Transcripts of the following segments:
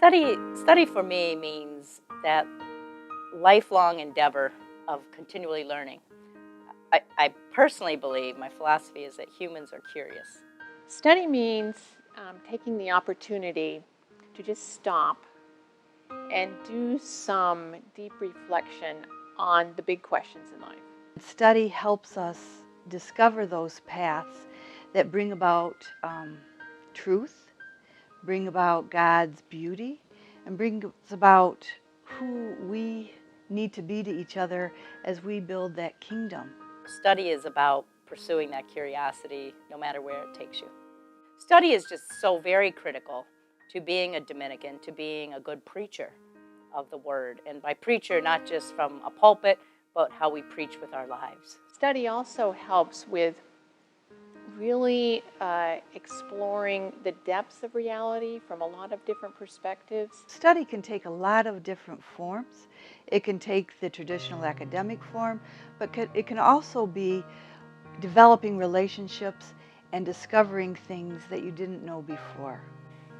Study for me means that lifelong endeavor of continually learning. I personally believe, my philosophy is that humans are curious. Study means taking the opportunity to just stop and do some deep reflection on the big questions in life. Study helps us discover those paths that bring about truth, bring about God's beauty, and bring about who we need to be to each other as we build that kingdom. Study is about pursuing that curiosity no matter where it takes you. Study is just so very critical to being a Dominican, to being a good preacher of the Word. And by preacher, not just from a pulpit, but how we preach with our lives. Study also helps with really exploring the depths of reality from a lot of different perspectives. Study can take a lot of different forms. It can take the traditional academic form, but it can also be developing relationships and discovering things that you didn't know before.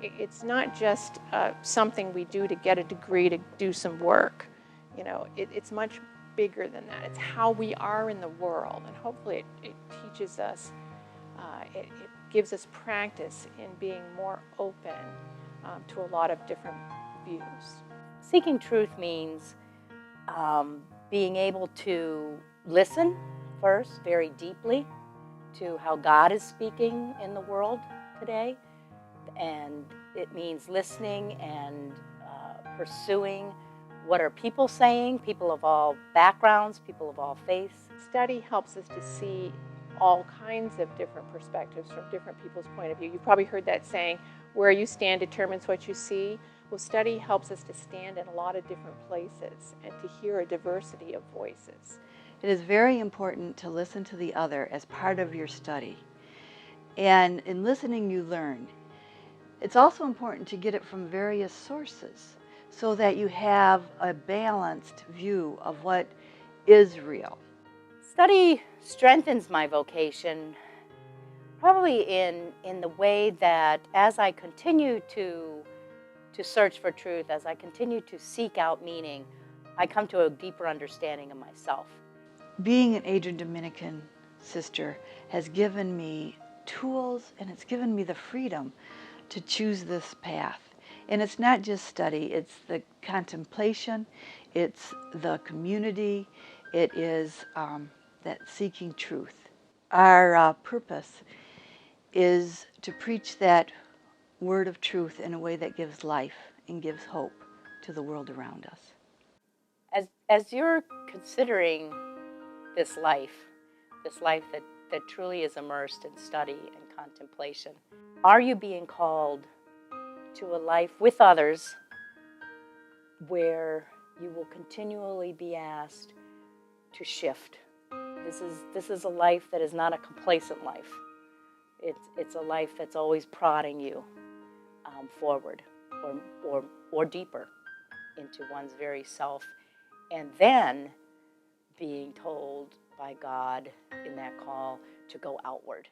It's not just something we do to get a degree to do some work. You know, it's much bigger than that. It's how we are in the world, and hopefully it teaches us, it gives us practice in being more open to a lot of different views. Seeking truth means being able to listen first very deeply to how God is speaking in the world today. And it means listening and pursuing what are people saying, people of all backgrounds, people of all faiths. Study helps us to see all kinds of different perspectives from different people's point of view. You've probably heard that saying, where you stand determines what you see. Well, study helps us to stand in a lot of different places and to hear a diversity of voices. It is very important to listen to the other as part of your study. And in listening, you learn. It's also important to get it from various sources so that you have a balanced view of what is real. Study strengthens my vocation probably in the way that as I continue to search for truth, as I continue to seek out meaning, I come to a deeper understanding of myself. Being an Adrian Dominican sister has given me tools, and it's given me the freedom to choose this path. And it's not just study, it's the contemplation, it's the community, it is that seeking truth. Our purpose is to preach that word of truth in a way that gives life and gives hope to the world around us. As you're considering this life that truly is immersed in study and contemplation, are you being called to a life with others where you will continually be asked to shift? This is a life that is not a complacent life. It's a life that's always prodding you forward or deeper into one's very self, and then being told by God in that call to go outward.